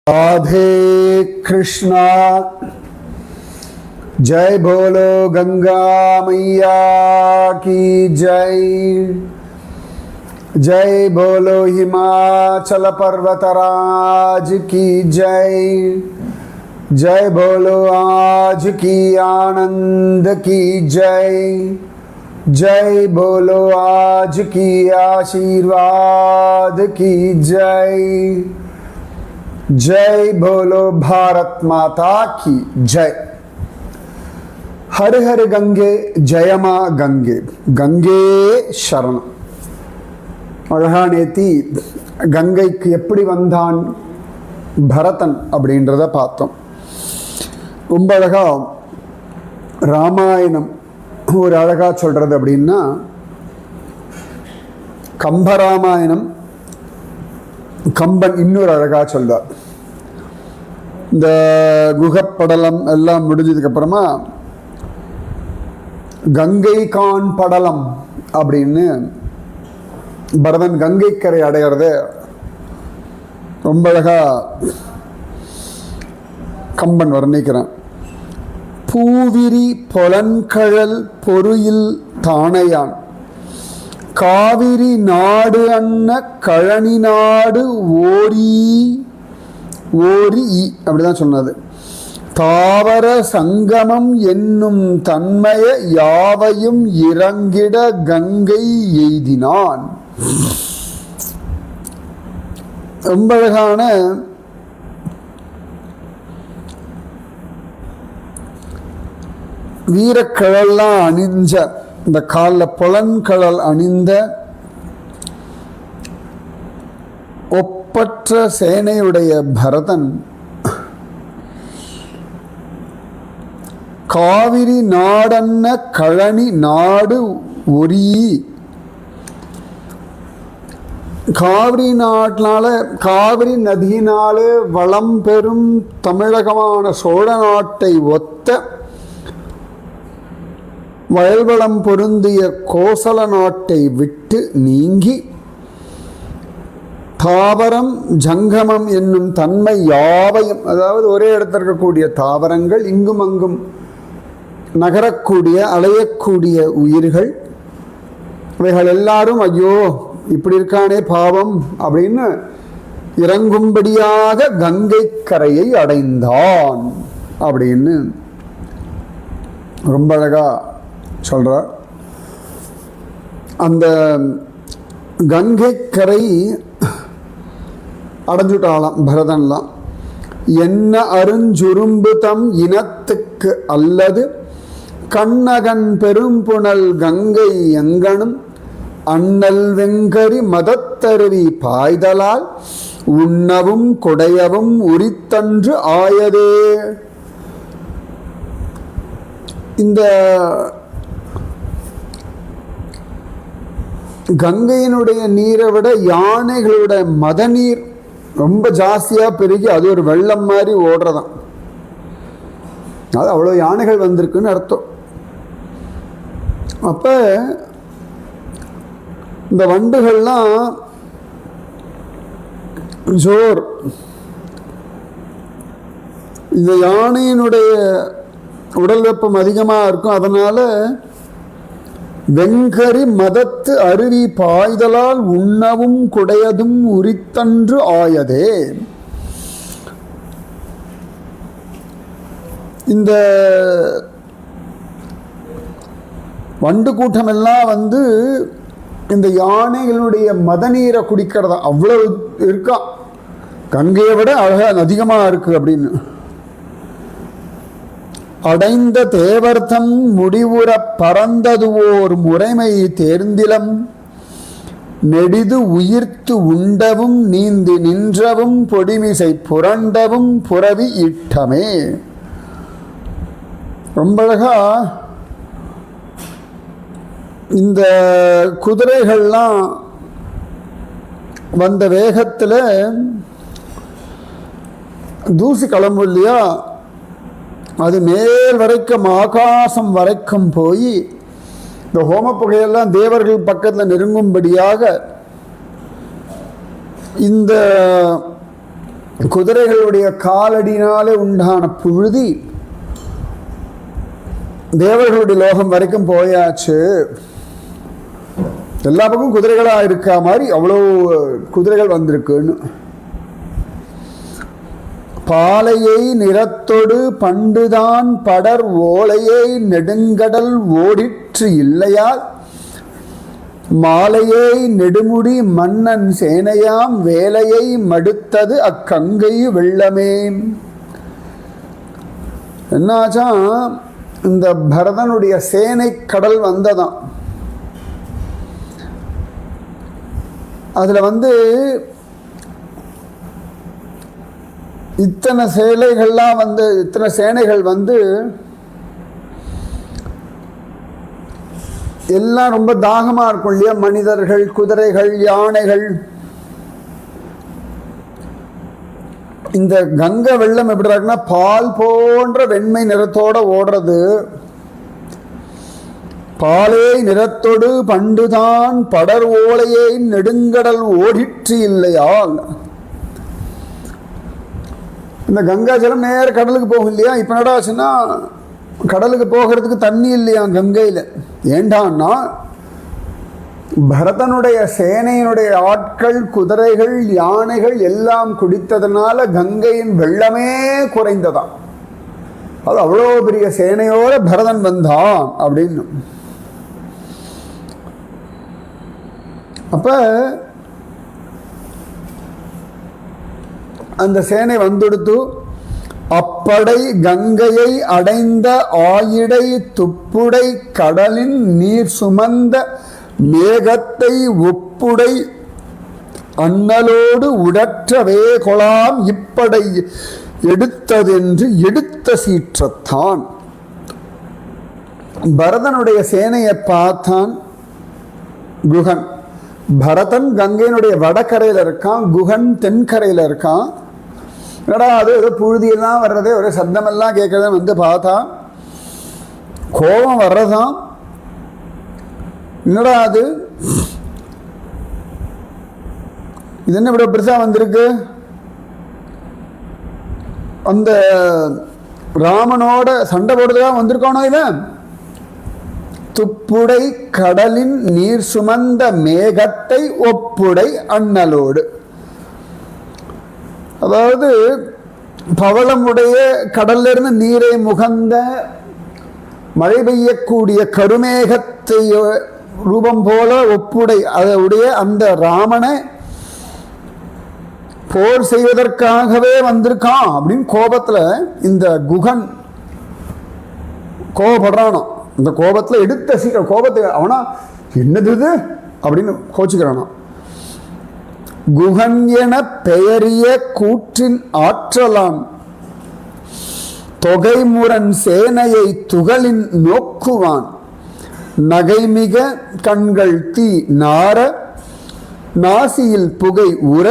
राधे कृष्णा। जय बोलो गंगा मैया की जय। जय बोलो हिमाचल पर्वतराज की जय। जय बोलो आज की आनंद की जय। जय बोलो आज की आशीर्वाद की जय। जय बोलो भारत माता की जय। हर हर गंगे जयमा गंगे गंगे शरण। அழகா நேத்தி கங்கைக்கு எப்படி வந்தான் பரதன் அப்படின்றத பார்த்தோம். ரொம்ப அழகா ராமாயணம் ஒரு அழகா சொல்றது அப்படின்னா கம்பராமாயணம் கம்பன் இன்னொரு அழகா சொல்றார். இந்த குகப்படலம் எல்லாம் முடிஞ்சதுக்கு அப்புறமா கங்கை கான் படலம் அப்படின்னு பரதன் கங்கை கரை அடையிறத ரொம்ப அழகா கம்பன் வர்ணிக்கிறான். பூவிரி பொலன்கழல் பொருயில் தானையான் காவிரி நாடு அன்ன கழனி நாடு ஓரி ஓரி அப்படிதான் சொன்னது. தாவர சங்கமம் என்னும் தன்மய யாவையும் இறங்கிட கங்கை எய்தினான். ரொம்ப அழகான வீரக்கழல்லாம் அணிஞ்ச இந்த காலில் புலன்கழல் அணிந்த ஒப்பற்ற சேனையுடைய பரதன் காவிரி நாடன்ன கழனி நாடு ஒரி. காவிரி நாட்டினால காவிரி நதியினால வளம் பெறும் தமிழகமான சோழ நாட்டை ஒத்த வயல்வளம் பொருந்திய கோசல நாட்டை விட்டு நீங்கி தாவரம் ஜங்கமம் என்னும் தன்மை யாவையும், அதாவது ஒரே இடத்துல இருக்கக்கூடிய தாவரங்கள், இங்கும் அங்கும் நகரக்கூடிய அலையக்கூடிய உயிர்கள், இவைகள் எல்லாரும் ஐயோ இப்படி இருக்கானே பாவம் அப்படின்னு இறங்கும்படியாக கங்கை கரையை அடைந்தான் அப்படின்னு ரொம்ப அழகா சொல்றார். அந்த கங்கை கரை அடைஞ்சுட்டாலாம் பரதன்லாம். என்ன அருஞ்சுரும்பு தம் இனத்துக்கு அல்லது கண்ணகன் பெரும்புணல் கங்கை எங்கனும் அண்ணல் வெங்கரி மதத்தருவி பாய்தலால் உண்ணவும் கொடையவும் உரித்தன்று ஆயதே. இந்த கங்கையினுடைய நீரை விட யானைகளோட மத நீர் ரொம்ப ஜாஸ்தியாக பெருகி அது ஒரு வெள்ளம் மாதிரி ஓடுறதான். அது அவ்வளோ யானைகள் வந்திருக்குன்னு அர்த்தம். அப்போ இந்த வண்டுகள்லாம் ஜோர் இந்த யானையினுடைய உடல் வெப்பம் அதிகமாக இருக்கும். அதனால வெங்கரி மதத்து அருவி பாய்தலால் உண்ணவும் குடையதும் உரித்தன்று ஆயதே. இந்த வண்டு கூட்டமெல்லாம் வந்து இந்த யானைகளுடைய மத நீரை குடிக்கிறதா. அவ்வளவு இருக்கா, கங்கையை விட அழகாக அதிகமாக இருக்கு அப்படின்னு. அடைந்த தேவர்த்தம் முடிவுற பறந்ததுவோர் முறைமை தேர்ந்திலம் நெடிது உயிர்த்து உண்டவும் நீந்தி நின்றவும் பொடிமிசை புரண்டவும் புறவி இட்டமே. ரொம்ப அழகா இந்த குதிரைகள்லாம் வந்த வேகத்தில் தூசி கிளம்பு இல்லையா, அது மேல் வரைக்கும் ஆகாசம் வரைக்கும் போய் இந்த ஹோம புகையெல்லாம் தேவர்கள் பக்கத்தில் நெருங்கும்படியாக இந்த குதிரைகளுடைய காலடினாலே உண்டான புழுதி தேவர்களுடைய லோகம் வரைக்கும் போயாச்சு. எல்லா பக்கம் குதிரைகளாக இருக்கா மாதிரி அவ்வளோ குதிரைகள் வந்திருக்குன்னு. பாலையை நிறத்தொடு பண்டுதான் படர் ஓலையை நெடுங்கடல் ஓடிற்று இல்லையால் மாலையை நெடுமுடி மன்னன் சேனையாம் வேலையை மடுத்தது அக்கங்கை வெள்ளமே. என்னாச்சா, இந்த பரதனுடைய சேனை கடல் வந்ததாம். அதில் இத்தனை சேலைகள்லாம் இத்தனை சேனைகள் எல்லாம் ரொம்ப தாகமாக இருக்கும் இல்லையா? மனிதர்கள், குதிரைகள், யானைகள். இந்த கங்கை வெள்ளம் எப்படி இருக்குன்னா பால் போன்ற வெண்மை நிறத்தோட ஓடுறது. பாலே நிறத்தொடு பண்டுதான் படர் ஓலையை நெடுங்கடல் ஓடிற்று இல்லையால். இந்த கங்கா ஜலம் நேர கடலுக்கு போகும் இல்லையா? இப்போ நடாச்சுன்னா கடலுக்கு போகிறதுக்கு தண்ணி இல்லையா கங்கையில். ஏண்டான்னா பரதனுடைய சேனையினுடைய ஆட்கள், குதிரைகள், யானைகள் எல்லாம் குடித்ததுனால கங்கையின் வெள்ளமே குறைந்ததாம். அது அவ்வளோ பெரிய சேனையோட பரதன் வந்தான் அப்படின்னு. அப்ப அந்த சேனை வந்துடுத்து அப்படை கங்கையை அடைந்த ஆயிடை துப்புடை கடலின் நீர் சுமந்த மேகத்தை ஒப்புடை அண்ணலோடு உடற்றவே கொலாம் இப்படை எடுத்ததென்று எடுத்த சீற்றத்தான். பரதனுடைய சேனையை பார்த்தான் குகன். பரதன் கங்கையினுடைய வடக்கரையில் இருக்கான், குகன் தென்கரையில் இருக்கான். என்னடா அது ஏதோ புழுதியெல்லாம் வர்றதே, ஒரே சப்தமெல்லாம் கேட்கறத பார்த்தா கோபம் வர்றதான். என்னடா அது, இது என்ன இப்படி பெருசா வந்திருக்கு? அந்த ராமனோட சண்டை போடுறதுதான் வந்திருக்கானோ இவன்? துப்புடை கடலின் நீர் சுமந்த மேகத்தை ஒப்புடை அண்ணலோடு. அதாவது பவளமுடைய கடல்ல இருந்து நீரை முகந்த மழை பெய்யக்கூடிய கருமேகத்தை ரூபம் போல ஒப்புடை அதனுடைய அந்த ராமனை போர் செய்வதற்காகவே வந்திருக்கான் அப்படின்னு கோபத்துல இந்த குகன் கோபப்படுறானோ. இந்த கோபத்துல எடுத்த சீக்கிரம் கோபத்தை அவனா என்னது இது அப்படின்னு கோச்சுக்கிறானா. குகன் என பெயரிய கூற்றின் ஆற்றலாம் தொகைமுரண் சேனையை துகளின் நோக்குவான் நகைமிக கண்கள் தீ நார நாசியில் புகை உற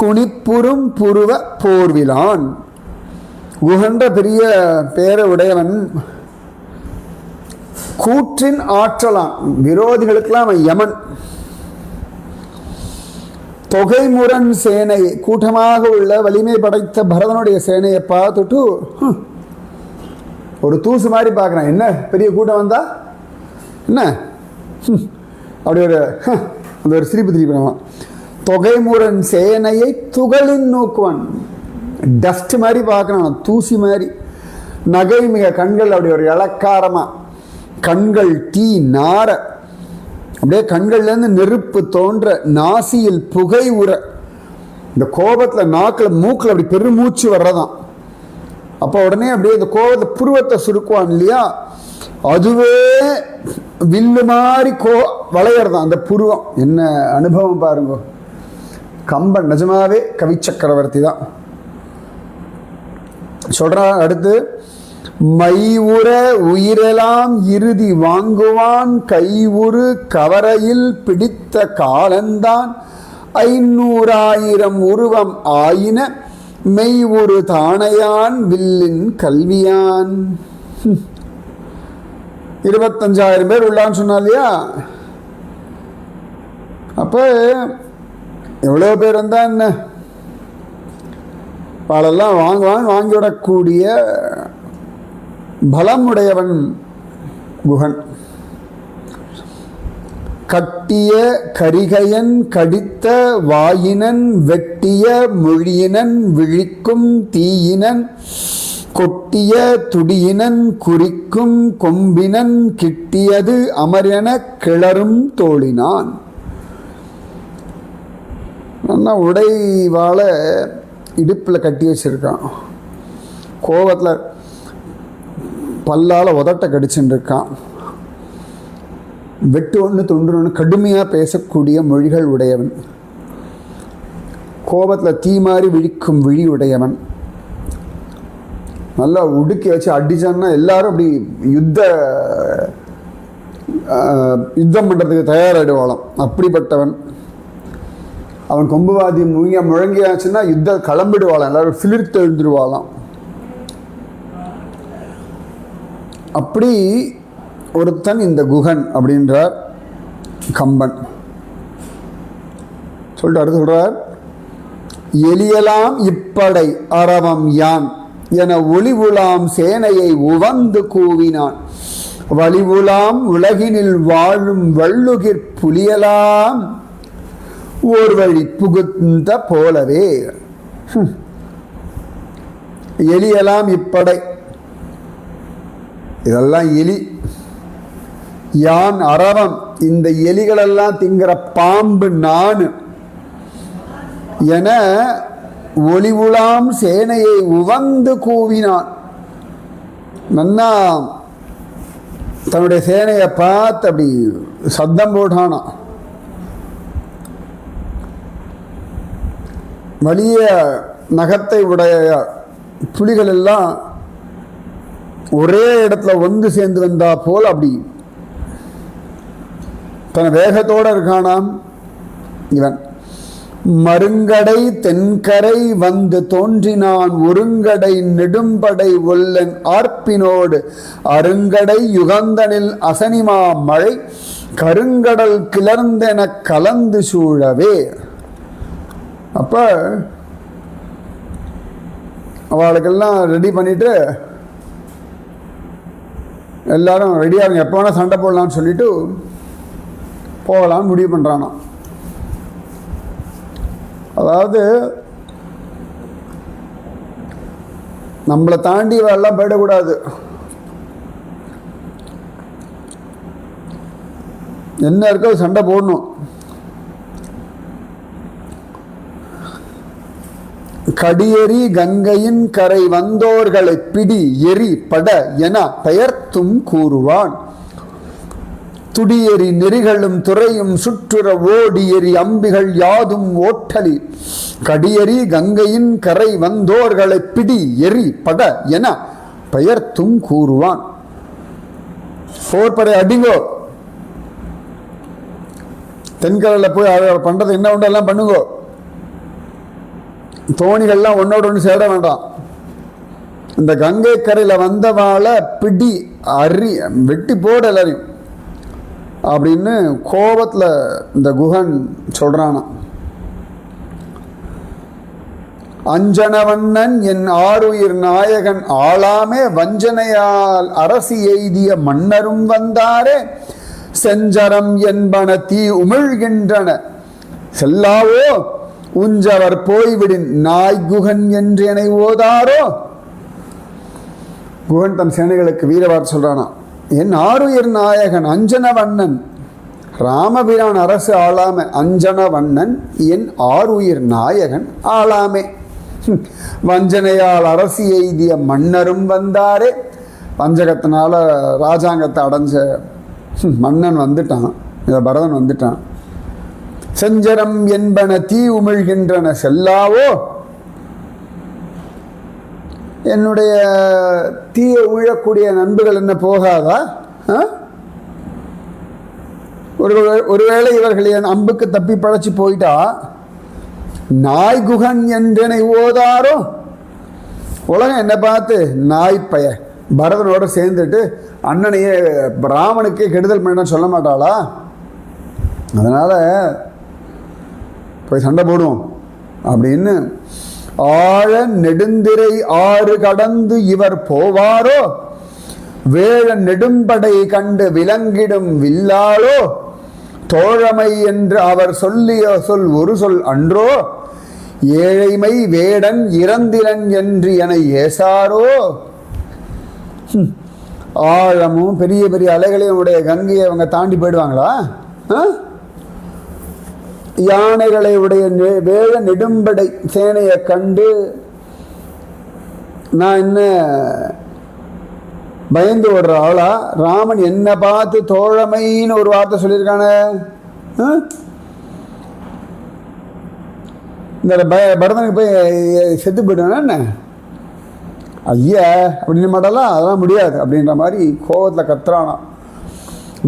குனிப்புறும் புருவ போர்விலான். குகன்ற பெரிய பேரை உடையவன். கூற்றின் ஆற்றலாம், விரோதிகளுக்கெல்லாம் அவன் யமன். தொகைமுரண் சேனை, கூட்டமாக உள்ள வலிமை படைத்த பரதனுடைய சேனையை பார்த்துட்டு ஒரு தூசு மாதிரி பார்க்குறான். என்ன பெரிய கூட்டம் வந்தா என்ன அப்படி அந்த ஒரு சிரிப்பு திருப்பினான். தொகைமுரண் சேனையை துகளின் நோக்குவான். டஸ்ட் மாதிரி பார்க்குறான், தூசி மாதிரி. நகை மிக கண்கள் அப்படி ஒரு இலக்காரமாக, கண்கள் தீ நார, அப்படியே கண்கள்லேருந்து நெருப்பு தோன்ற, நாசியில் புகை உற. இந்த கோபத்தில் நாக்கில் மூக்கில் அப்படி பெருமூச்சு வர்றதான். அப்போ உடனே அப்படியே இந்த கோபத்தை புருவத்தை சுருக்குவான் இல்லையா, அதுவே வில்லு மாதிரி வளையறதான் அந்த புருவம். என்ன அனுபவம் பாருங்க. கம்பன் நிஜமாவே கவி சக்கரவர்த்தி தான் சொல்றான். அடுத்து மைவுற உயிரெல்லாம் இறுதி வாங்குவான் கைவுறு கவரையில் பிடித்த காலந்தான் 500,000 உருவம் ஆயின மெய்வுறு தானையான் வில்லின் கல்வியான். 25,000 பேர் உள்ளான்னு சொன்னா இல்லையா? அப்போ எவ்வளோ பேர் வந்தா என்ன? பாலெல்லாம் வாங்கிவிடக்கூடிய பலமுடையவன் குகன். கட்டிய கரிகையன் கடித்த வாயினன் வெட்டிய மொழியினன் விழிக்கும் தீயினன் கொட்டிய துடியினன் குறிக்கும் கொம்பினன் கிட்டியது அமரென கிளறும் தோழினான். நல்லா உடை வாழ இடுப்பில் கட்டி வச்சிருக்கான். கோபத்தில் பல்லால் உதட்ட கடிச்சுட்டு இருக்கான். வெட்டு ஒன்று தொன்று ஒன்று கடுமையாக பேசக்கூடிய மொழிகள் உடையவன். கோபத்தில் தீ மாறி விழிக்கும் விழி உடையவன். நல்லா உடுக்கி வச்சு அடிச்சான்னா எல்லாரும் அப்படி யுத்தம் பண்ணுறதுக்கு தயாராகிடுவாளாம். அப்படிப்பட்டவன் அவன். கொம்புவாதி முழங்கியாச்சுன்னா யுத்தம் கிளம்பிடுவாளாம். எல்லாரும் சிலிர்த்து எழுந்துருவாளாம். அப்படி ஒருத்தன் இந்த குகன் அப்படின்றார் கம்பன். சொல்லிட்டு அடுத்து சொல்றார், எலியலாம் இப்படை அரவம் யான் என ஒளிவுலாம் சேனையை உவந்து கூவினான். வலிவுலாம் உலகினில் வாழும் வள்ளுகிர் புலியலாம் ஓர் வழி புகுந்த போலவே. எலியலாம் இப்படை, இதெல்லாம் எலி. யான் அரவம், இந்த எலிகளெல்லாம் திங்கிற பாம்பு நான் என ஒளிவுலாம் சேனையை உவந்து கூவினான். நன்னா தன்னுடைய சேனையை பார்த்து அப்படி சத்தம் போட்டானா. வலிய நகத்தை உடைய புலிகள் எல்லாம் ஒரே இடத்துல ஒன்று சேர்ந்து வந்தா போல் அப்படி தன் வேகத்தோடு இருக்கானாம் இவன். மருங்கடை தென்கரை வந்து தோன்றினான் ஒருங்கடை நெடும்படை ஒல்லன் ஆர்ப்பினோடு அருங்கடை யுகந்தனில் அசனிமா மழை கருங்கடல் கிளர்ந்தென கலந்து சூழவே. அப்ப அவளுக்கெல்லாம் ரெடி பண்ணிட்டு எல்லாரும் ரெடியாக எப்போ வேணால் சண்டை போடலான்னு சொல்லிட்டு போகலான்னு முடிவு பண்ணுறானா. அதாவது நம்மளை தாண்டி எல்லாம் போயிடக்கூடாது. என்ன இருக்கோ சண்டை போடணும். கடியெறி கங்கையின் கரை வந்தோர்களை பிடி எரி பட என பெயர்த்தும் கூறுவான். துடியெறி நெறிகளும் துறையும் சுற்றுற ஓடியெறி அம்பிகள் யாதும் ஓட்டலி கடியெறி கங்கையின் கரை வந்தோர்களை பிடி எரி பட என பெயர்த்தும் கூறுவான். போர்படை அடிங்கோ, தென்கரையில் போய் பண்றது என்ன உண்டு எல்லாம் பண்ணுங்கோ. தோணிகள்லாம் ஒன்னோட ஒன்று சேர வேண்டாம். இந்த கங்கை கரையில் வந்தவாளை பிடி வெட்டி போட எல்லாரையும் அப்படின்னு கோபத்தில் இந்த குகன் சொல்றானா. அஞ்சனவண்ணன் என் ஆருயிர் நாயகன் ஆளாமே வஞ்சனையால் அரசி எய்திய மன்னரும் வந்தாரே செஞ்சரம் என்பன தீ உமிழ்கின்றன செல்லாவோ உஞ்சவர் போய்விடின் நாய் குகன் என்று என்னை ஓதாரோ. குகன் தன் சேனைகளுக்கு வீரவார் சொல்றானா. என் ஆருயிர் நாயகன் அஞ்சனவண்ணன், ராமபிரான் அரசு ஆளாமே. அஞ்சனவண்ணன் என் ஆருயிர் நாயகன் ஆளாமே. வஞ்சனையால் அரசு எய்திய மன்னரும் வந்தாரே. வஞ்சகத்தினால ராஜாங்கத்தை அடைஞ்ச மன்னன் வந்துட்டான், இந்த பரதன் வந்துட்டான். செஞ்சரம் என்பன தீ உமிழ்கின்றன செல்லாவோ. என்னுடைய தீய உழக்கூடிய நண்பர்கள் என்ன போகாதா? ஒருவேளை இவர்கள் என் அம்புக்கு தப்பி பழச்சி போயிட்டா நாய் குகன் என்றனை ஓதாரோ. உலகம் என்ன பார்த்து நாய் பய பரதனோட சேர்ந்துட்டு அண்ணனையே ராமனுக்கே கெடுதல் பண்ண சொல்ல மாட்டாளா? அதனால போய் சண்டை போடுவோம் அப்படின்னு ஆழ நெடுந்திரை ஆறு கடந்து இவர் போவாரோ, வேழ நெடும்படை கண்டு விலங்கிடும் வில்லாளோ, தோழமை என்று அவர் சொல்லிய சொல் ஒரு சொல் அன்றோ, ஏழைமை வேடன் இறந்திலன் என்று என ஏசாரோ. ஆழமும் பெரிய பெரிய அலைகளையும் உடைய கங்கையை அவங்க தாண்டி போயிடுவாங்களா? யானைகளை உடைய வேழ நெடும்படை சேனையை கண்டு நான் என்ன பயந்து ஓடுற ஆளா? ராமன் என்ன பார்த்து தோழமைன்னு ஒரு வார்த்தை சொல்லியிருக்கான. இந்த பரதனுக்கு போய் செத்து போயிட்டானா என்ன? ஐயா அப்படின்னு மாட்டலாம், அதெல்லாம் முடியாது அப்படின்ற மாதிரி கோபத்தில் கத்துறானா.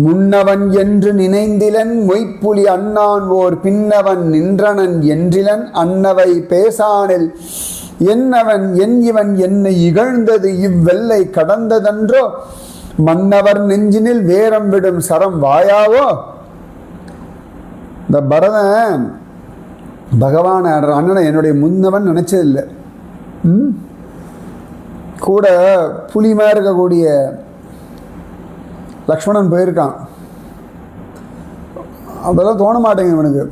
முன்னவன் என்று நினைந்திலன் மொய்ப்புலி அண்ணான் ஓர் பின்னவன் நின்றனன் என்றிலன் அன்னவை பேசானில் என்னவன் என் இவன் என்னை இகழ்ந்தது இவ்வெல்லை கடந்ததன்றோ, மன்னவர் நெஞ்சினில் வேரம் விடும் சரம் வாயாவோ. இந்த பரதன் பகவான் அண்ணனை என்னுடைய முன்னவன் நினைச்சதில்லை. கூட புலிமா இருக்கக்கூடிய லக்ஷ்மணன் போயிருக்கான், அதெல்லாம் தோண மாட்டேங்குது இவனுக்கு.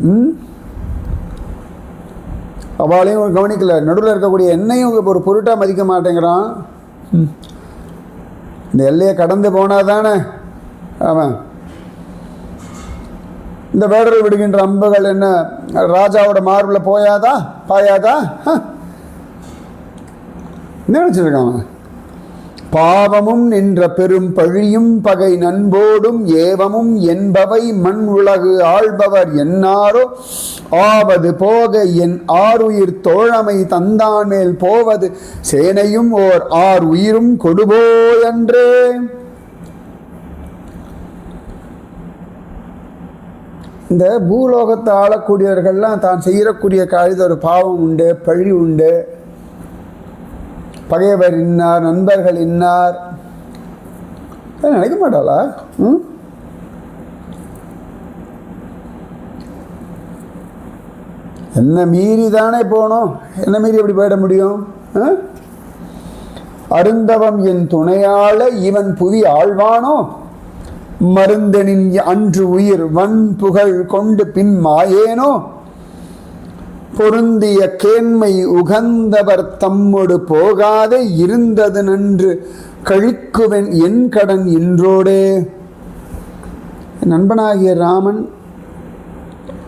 அவளையும் கவனிக்கல, நடுவில் இருக்கக்கூடிய என்னையும் ஒரு பொருட்டாக மதிக்க மாட்டேங்கிறான். இந்த எல்லையை கடந்து போனால் தானே அவன். இந்த வேடர்கள் விடுகின்ற அம்புகள் என்ன ராஜாவோட மார்பில் போயாதா பாயாதா? என்ன நினச்சிருக்கான் அவன்? பாவமும் நின்ற பெரும் பழியும் பகை நண்போடும் ஏவமும் என்பவை மண் உலகு ஆள்பவர் என்னாரோ, ஆவது போக என் ஆறுயிர் தோழமை தந்தான் மேல் போவது சேனையும் ஓர் ஆர் உயிரும் கொடுபோயன்றே. இந்த பூலோகத்தை ஆளக்கூடியவர்கள்லாம் தான் செய்யக்கூடிய காரியத்தில் ஒரு பாவம் உண்டு, பழி உண்டு. பகைவர் இன்னார், நண்பர்கள் இன்னார் நினைக்க மாட்டாளா? என்ன மீறி தானே போனோம், என்ன மீறி எப்படி போயிட முடியும்? அருந்தவம் என் துணையாள இவன் புவி ஆழ்வானோ, மருந்தனின் அன்று உயிர் வன் புகழ் கொண்டு பின் மாயேனோ, பொருந்திய கேண்மை உகந்தவர் தம்மொடு போகாதே இருந்தது நன்று கழிக்குவன் என் கடன் இன்றோடே. நண்பனாகிய ராமன்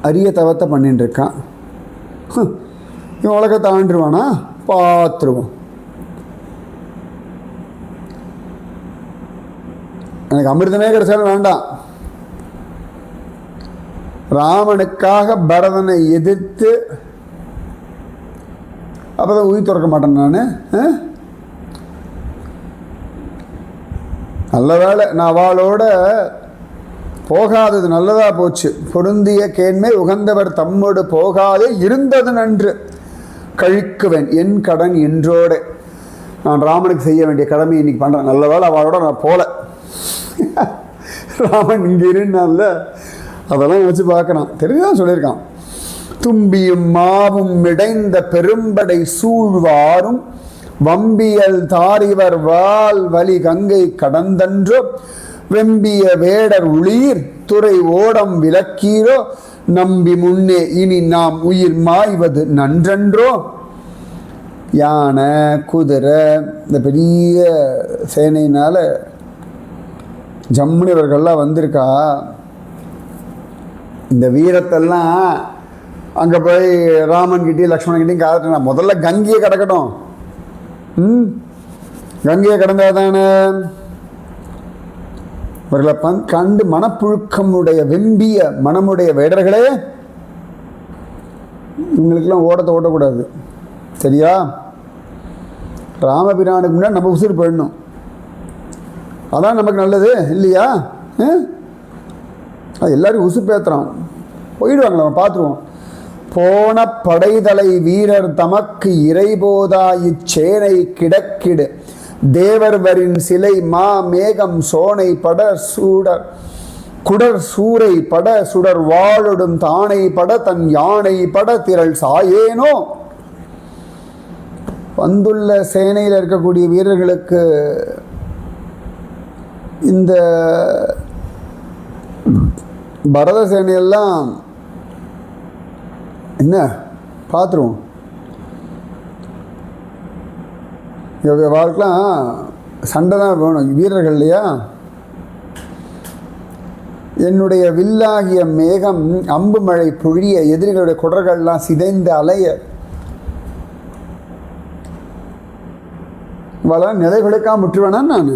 அரிய தவத்தை பண்ணிட்டு இருக்கான். இவன் உலகத்தை ஆண்டுருவானா? பார்த்துருவோம். எனக்கு அமிர்தமே கிடைச்சாலும் வேண்டாம். ராமனுக்காக பரதனை எதிர்த்து அப்போதான் உயிர் துறக்க மாட்டேன் நான். நல்ல வேலை நான் அவளோட போகாதது நல்லதா போச்சு. பொருந்திய கேண்மை உகந்தவர் தம்மோடு போகாதே இருந்தது நன்று கழிக்குவேன் என் கடன் என்றோடு. நான் ராமனுக்கு செய்ய வேண்டிய கடமை இன்னைக்கு பண்ணுறேன். நல்ல வேலை அவளோட நான் போல. ராமன் இங்கே இருந்தான்ல, அதெல்லாம் வச்சு பார்க்குறான். தெரிஞ்சுதான் சொல்லியிருக்கான். தும்பியும் மாவும் இடைந்த பெரும்படை சூழ்வாரும் வம்பியல் தாரிவர் வால் வலி கங்கை கடந்தன்றோ, வெம்பிய வேடர் உளீர் துறை ஓடம் விளக்கீரோ, நம்பி முன்னே இனி நாம் உயிர் மாய்வது நன்றன்றோ. யானை குதிரை இந்த பெரிய சேனையினால் ஜம்முனி இவர்கள்லாம் வந்திருக்கா. இந்த வீரத்தெல்லாம் அங்கே போய் ராமன்கிட்டையும் லக்ஷ்மணன்கிட்டையும் காத்துனா முதல்ல கங்கையை கடக்கட்டும். கங்கையை கடந்தால் தானே இவர்களை கண்டு மனப்புழுக்கமுடைய வெம்பிய மனமுடைய வேடர்களே, இவங்களுக்கெல்லாம் ஓடத்தை ஓட்டக்கூடாது. சரியா? ராமபிரானுக்கு முன்னாடி நம்ம உசுறு போயிடணும். அதான் நமக்கு நல்லது இல்லையா? எல்லாரும் உசு பேத்துறான். போயிடுவாங்களா? நம்ம பார்த்துருவோம். போன படைதலை வீரர் தமக்கு இறைபோதா இச்சேனை கிடக்கிடு, தேவர்வரின் சிலை மா மேகம் சோனை பட சூடர் குடர் சூரை பட சுடர் வாழொடும் தானை பட தன் யானை பட திரள் சாயேனோ. வந்துள்ள சேனையில் இருக்கக்கூடிய வீரர்களுக்கு இந்த பரத சேனையெல்லாம் என்ன பார்த்துருவோம். வாழ்க்கலாம் சண்டை தான் வேணும் வீரர்கள் இல்லையா. என்னுடைய வில்லாகிய மேகம் அம்பு மழை பொழிய எதிரிகளுடைய குடர்கள்லாம் சிதைந்து அலைய நிலை கொடுக்காம முற்றுவேனா நான்.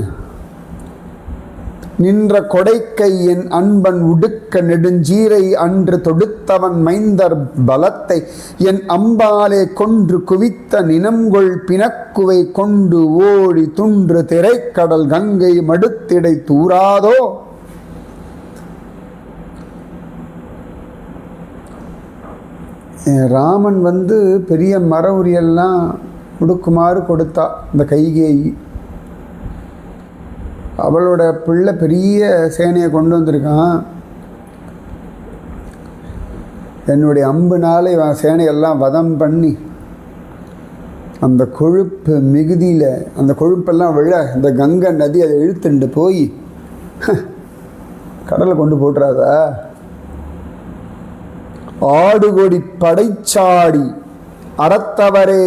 நின்ற கொடைக்கை என் அன்பன் உடுக்க நெடுஞ்சீரை அன்று தொடுத்தவன் மைந்தர் பலத்தை என் அம்பாலே கொன்று குவித்த நினம்கொள் பிணக்குவை கொண்டு ஓடி துன்று திரைக்கடல் கங்கை மடுத்திடை தூராதோ. ராமன் பெரிய மர உரியெல்லாம் கொடுக்குமாறு கொடுத்தா இந்த கைகேயி. அவளோட பிள்ளை பெரிய சேனையை கொண்டு வந்திருக்கான். என்னுடைய அம்புனால இவன் சேனையெல்லாம் வதம் பண்ணி அந்த கொழுப்பு மிகுதியில் அந்த கொழுப்பெல்லாம் விழ இந்த கங்கை நதி அதை இழுத்துண்டு போய் கடலை கொண்டு போட்டுறாதா. ஆடுகொடி படைச்சாடி அறத்தவரே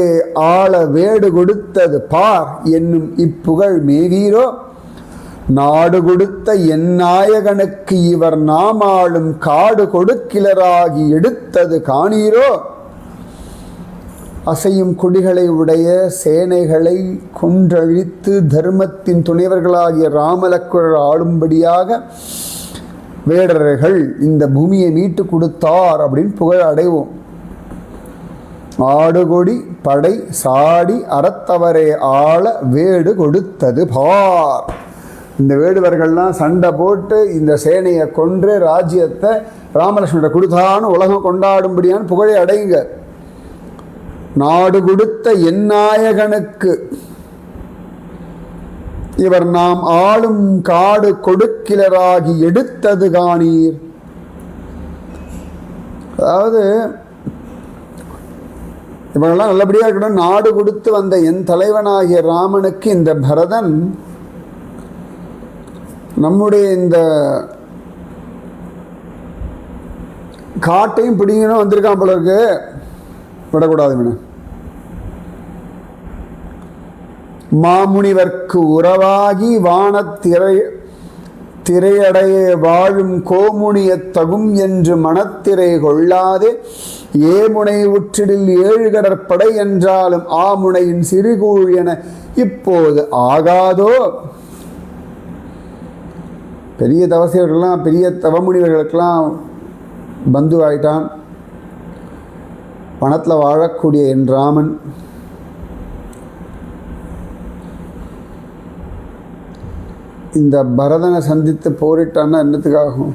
ஆள வேடு கொடுத்தது பார் என்னும் இப்புகழ் மேவீரோ. நாடு கொடுத்த என் நாயகனுக்கு இவர் நாமாளும் காடு கொடுக்கிலராகி எடுத்தது காணீரோ. அசையும் கொடிகளை உடைய சேனைகளை கொன்றழித்து தர்மத்தின் துணைவர்களாகிய ராமலக்குவர் ஆளும்படியாக வேடர்கள் இந்த பூமியை மீட்டு கொடுத்தார் அப்படின்னு புகழ் அடைவோம். ஆடுகொடி படை சாடி அறத்தவரே ஆள வேடு கொடுத்தது பார். இந்த வேடுவர்கள்லாம் சண்டை போட்டு இந்த சேனையை கொன்று ராஜ்யத்தை ராமலட்சுமண கொடுத்தான்னு உலகம் கொண்டாடும்படியான புகழை அடையுங்க. நாடு கொடுத்த எந்நாயகனுக்கு இவர் நாம் ஆளும் காடு கொடுக்கிலராகி எடுத்தது காணீர். அதாவது இவங்கெல்லாம் நல்லபடியாக இருக்கணும். நாடு கொடுத்து வந்த என் தலைவனாகிய ராமனுக்கு இந்த பரதன் நம்முடைய இந்த காட்டையும் பிடிங்கணும் வந்திருக்கான் போல இருக்கு. விடக்கூடாது இவனை. மாமுனிவர்க்கு உறவாகி திரையடைய வாழும் கோமுனிய தகும் என்று மனத்திரை கொள்ளாதே ஏமுனை உற்றிடில் ஏழு கடற்படை என்றாலும் ஆமுனையின் சிறுகூழ் என இப்போது ஆகாதோ. பெரிய தவசியர்கள்லாம் பெரிய தவமுனிவர்களுக்கெல்லாம் பந்து ஆயிட்டான். பணத்தில் வாழக்கூடிய என் ராமன் இந்த பரதனை சந்தித்து போரிட்டான்னா என்னத்துக்காகும்?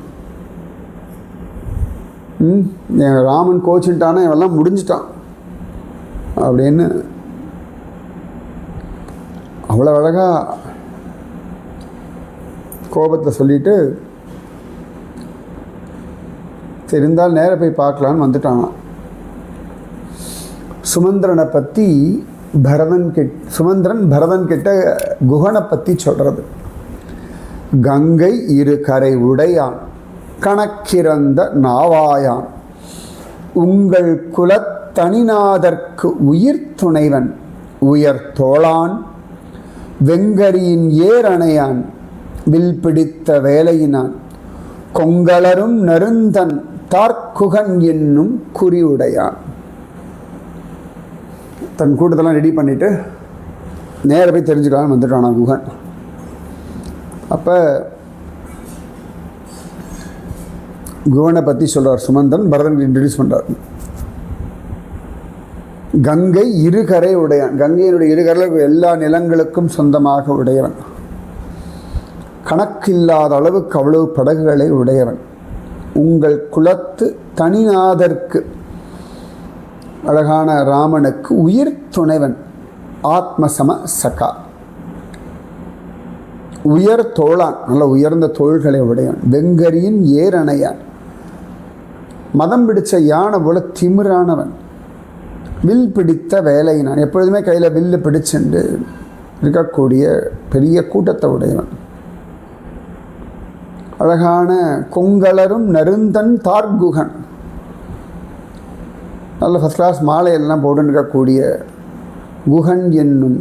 என் ராமன் கோச்சிட்டானா இவெல்லாம் முடிஞ்சிட்டான் அப்படின்னு அவ்வளோ அழகாக கோபத்தை சொல்லிட்டு தெரிந்தால் நேர போய் பார்க்கலான்னு வந்துட்டானான். சுமந்திரனை பற்றி சுமந்திரன் பரதன் கிட்ட குகனை பற்றி சொல்கிறது. கங்கை இரு கரை உடையான் கணக்கிறந்த நாவாயான் உங்கள் குலத்தனிநாதற்கு உயிர் துணைவன் உயர் தோளான் வெங்கரியின் ஏரணையான் வில் பிடித்த வேலையினான் கொங்களரும் நெருந்தன் தார்க்குகன் என்னும் குறியுடையான். தன் கூட்டத்தெல்லாம் ரெடி பண்ணிட்டு நேர போய் தெரிஞ்சுக்கலான்னு வந்துட்டானா குகன். அப்போ குகனை பற்றி சொல்கிறார் சுமந்தன். பரதன் இன்ட்ரடியூஸ் பண்ணுறார். கங்கை இருகரை உடையான். கங்கையினுடைய இருகரை எல்லா நிலங்களுக்கும் சொந்தமாக உடையவன். கணக்கில்லாத அளவுக்கு அவ்வளவு படகுகளை உடையவன். உங்கள் குலத்து தனிநாதற்கு அழகான ராமனுக்கு உயிர் துணைவன். ஆத்மசம சகா. உயர் தோளான். நல்ல உயர்ந்த தோள்களை உடையவன். வெங்கரியின் ஏரணையான். மதம் பிடிச்ச யானை போல திமிரானவன். வில் பிடித்த வேலையினான், எப்பொழுதுமே கையில் வில்லு பிடிச்சுண்டு இருக்கக்கூடிய பெரிய கூட்டத்தை உடையவன். அழகான கொங்கலரும் நருந்தன் தார்குகன், நல்ல ஃபஸ்ட் கிளாஸ் மாலையெல்லாம் போட்டுன்னு இருக்கக்கூடிய குகன் என்னும்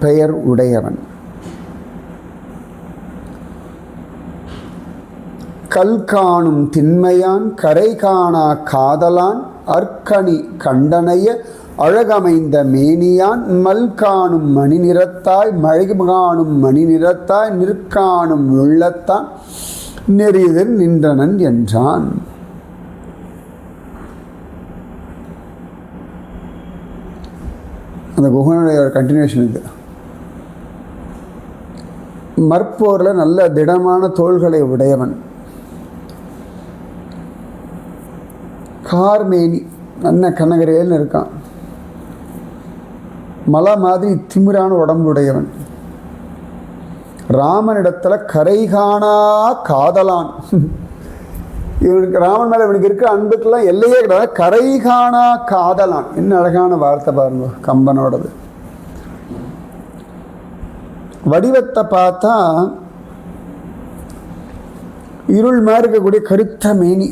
பெயர் உடையவன். கல் காணும் திண்மையான் கரை காணா காதலான் அர்க்கணி கண்டனைய அழகமைந்த மேனியான் மல் காணும் மணி நிறத்தாய் மழை காணும் மணி நிறத்தாய் நிற்காணும் உள்ளத்தான் நெறிதல் நின்றனன் என்றான். அந்த குகனுடைய ஒரு கண்டினியூஷன் இது. மற்போரில் நல்ல திடமான தோள்களை உடையவன், கார்மேனி நல்ல கனகரேல்னு இருக்கான், மலை மாதிரி திமிரான உடம்பு உடையவன், ராமனிடத்துல கரை காணா காதலான். இவனுக்கு ராமன் மேலே இவனுக்கு இருக்க அன்புக்கெல்லாம் எல்லையே கிடையாது. கரை காணா காதலான், என்ன அழகான வார்த்தை பாருங்க கம்பனோடது. வடிவத்தை பார்த்தா இருள் மாதிரி இருக்கக்கூடிய கருத்த மேனி,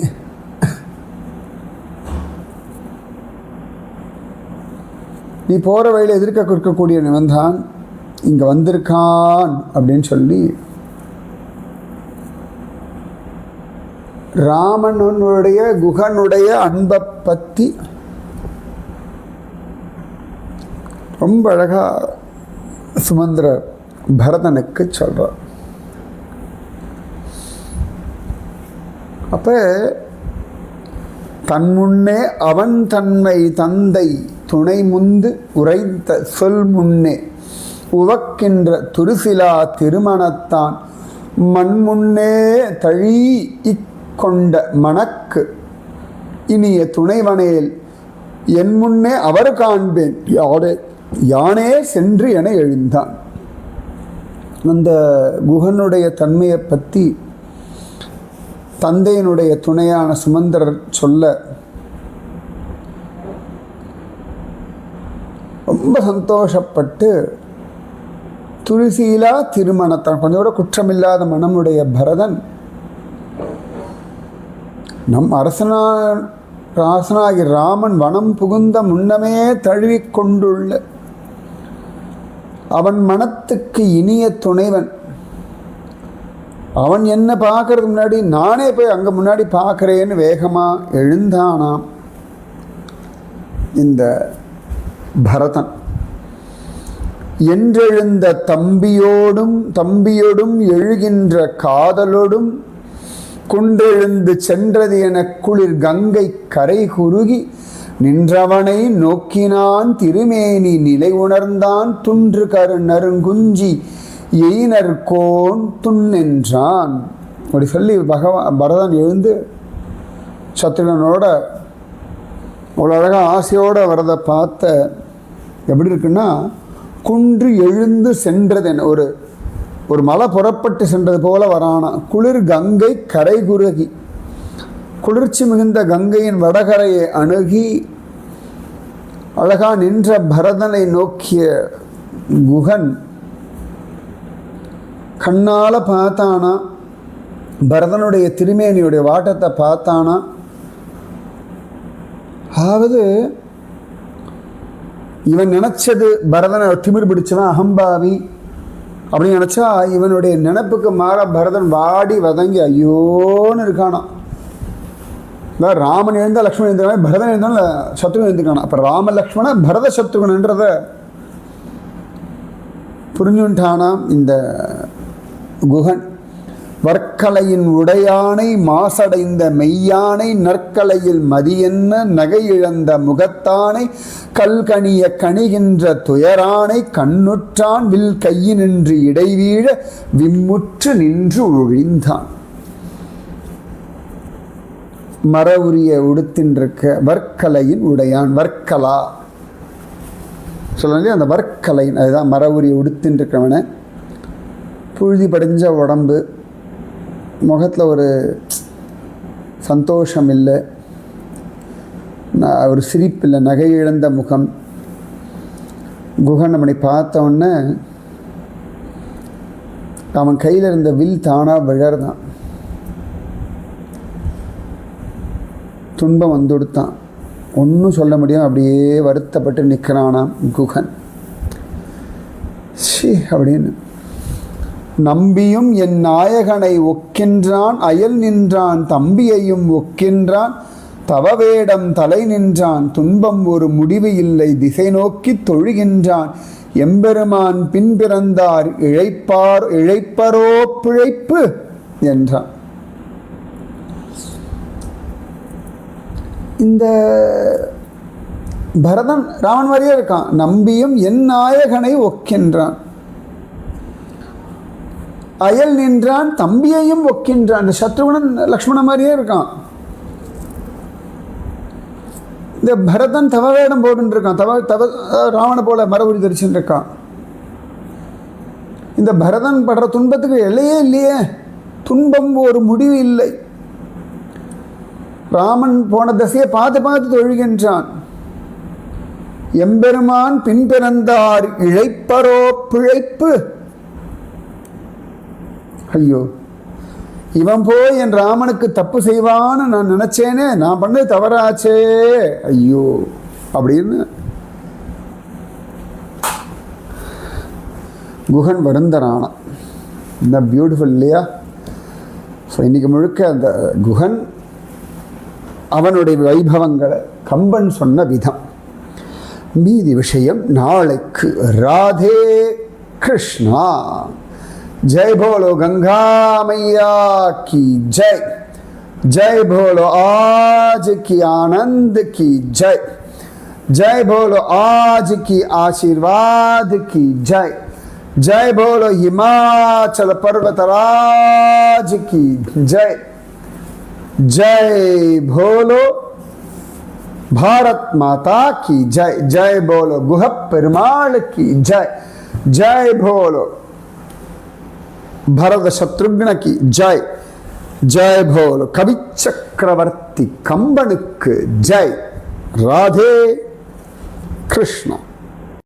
நீ போகிற வழியில் எதிர்க்க இருக்கக்கூடியவன் தான் இங்கே வந்திருக்கான் அப்படின்னு சொல்லி ராமனுடைய குகனுடைய அன்பை பற்றி ரொம்ப அழகாக சுமந்திரர் பரதனுக்கு சொல்கிறார். அப்போ தன் முன்னே அவன் தன்மை தந்தை துணை முந்து உரைத்த சொல் முன்னே உவக்கின்ற துருசிலா திருமணத்தான் மண்முன்னே தழி கொண்ட மணக்கு இனிய துணைவனேல் என் முன்னே அவர் காண்பேன் யானே சென்று என எழுந்தான். அந்த குகனுடைய தன்மையை பற்றி தந்தையினுடைய துணையான சுமந்திரர் சொல்ல ரொம்ப சந்தோஷப்பட்டு துளசியிலா திருமணத்தான், கொஞ்சம் கூட குற்றமில்லாத மனமுடைய பரதன் நம் அரசனாகி ராமன் வனம் புகுந்த முன்னமே தழுவிக்கொண்டுள்ள அவன் மனத்துக்கு இனிய துணைவன். அவன் என்ன பார்க்கறது முன்னாடி நானே போய் அங்கே முன்னாடி பார்க்குறேன்னு வேகமாக எழுந்தானாம் இந்த பரதன். என்றெழுந்த தம்பியோடும் எழுகின்ற காதலோடும் குன்றெழுந்து சென்றது என குளிர் கங்கை கரை குறுகி நின்றவனை நோக்கினான் திருமேனி நிலை உணர்ந்தான் துன்று கரு நறுங்குஞ்சி எயினர் கோன் துண்ணென்றான். அப்படி சொல்லி பரதன் எழுந்து சத்ருகனோட அவ்வளோ அழகாக ஆசையோடு வரதை பார்த்த எப்படி இருக்குன்னா, குன்று எழுந்து சென்றது என ஒரு மலை புறப்பட்டு சென்றது போல வரானா. குளிர் கங்கை கரை குறுகி, குளிர்ச்சி மிகுந்த கங்கையின் வடகரையை அணுகி அழகா நின்ற பரதனை நோக்கிய குகன் கண்ணால் பார்த்தானா, பரதனுடைய திருமேனியுடைய வாட்டத்தை பார்த்தானா. அதாவது இவன் நினைச்சது பரதனை திமிர் பிடிச்சவன் அகம்பாவி அப்படின்னு நினச்சா, இவனுடைய நினப்புக்கு மாற பரதன் வாடி வதங்கி ஐயோன்னு இருக்கானா. இல்லை ராமன் எழுந்தால் லக்ஷ்மணன் எழுந்த மாதிரி பரதன் எழுந்தாலும் சத்ருகன் எழுந்துக்கானா. அப்போ ராம லக்ஷ்மண பரத சத்ருகன்ன்றத புரிஞ்சுட்டானாம் இந்த குகன். வற்கலையின் உடையானை மாசடைந்த மெய்யானை நற்கலையில் மதியென்ன நகை இழந்த முகத்தானை கல்கனிய கணிகின்ற துயரானை கண்ணுற்றான் வில் கையினின்று இடைவீழ விம்முற்று நின்று ஒழிந்தான். மர உரிய உடுத்தின்றிருக்க வற்கலையின் உடையான், வற்கலா சொல்ல அந்த வற்கலையின், அதுதான் மர உரிய உடுத்தின்றிருக்கவனை, புழுதி படிஞ்ச உடம்பு, முகத்தில் ஒரு சந்தோஷம் இல்லை, ஒரு சிரிப்பில் நகை இழந்த முகம். குகன் அவனை பார்த்த உடனே அவன் கையில் இருந்த வில் தானாக விழறதான். துன்பம் வந்துடுத்தான், ஒன்றும் சொல்ல முடியும், அப்படியே வருத்தப்பட்டு நிற்கிறானாம் குகன். அப்படின்னு நம்பியும் என் நாயகனை ஒக்கின்றான், அயல் நின்றான் தம்பியையும் ஒக்கின்றான், தவவேடம் தலை நின்றான், துன்பம் ஒரு முடிவு இல்லை திசை நோக்கி தொழுகின்றான், எம்பெருமான் பின் பிறந்தார் இழைப்பரோ பிழைப்பு என்றான். இந்த பரதன் ராமன் மாதிரியே இருக்கான். நம்பியும் என் நாயகனை ஒக்கின்றான், அயல் நின்றான் தம்பியையும் ஒக்கின்றான். சத்ருகுணன் லக்ஷ்மணன் மாதிரியே இருக்கான். இந்த பரதன் தவவேடம் போட்டு இருக்கான், ராவண போல மரபுரி தரிச்சுட்டு இருக்கான். இந்த பரதன் படுற துன்பத்துக்கு எல்லையே இல்லையே, துன்பம் ஒரு முடிவு இல்லை. ராமன் போன திசையை பார்த்து பார்த்து தொழுகின்றான். எம்பெருமான் பின் பிறந்தார் இழைப்பரோ பிழைப்பு. ஐயோ, இவன் போய் என் ராமனுக்கு தப்பு செய்வான்னு நான் நினைச்சேனே, நான் பண்ணது தவறாச்சே, ஐயோ அப்படின்னு குகன் வருந்தரானான். இந்த பியூட்டிஃபுல் இல்லையா? ஸோ இன்னைக்கு முழுக்க அந்த குகன் அவனுடைய வைபவங்களை கம்பன் சொன்ன விதம். மீதி விஷயம் நாளைக்கு. ராதே கிருஷ்ணா. जय बोलो गंगा मैया की जय, जय बोलो आज की आनंद की जय, जय बोलो आज की आशीर्वाद की जय, जय बोलो हिमाचल पर्वतराज की जय, जय बोलो भारत माता की जय, जय बोलो गुह पेरुमाल की जय, जय बोलो भरत शत्रुघ्न की जय, जय बोलो कवि चक्रवर्ती कंबनुक्कु जय. राधे कृष्ण.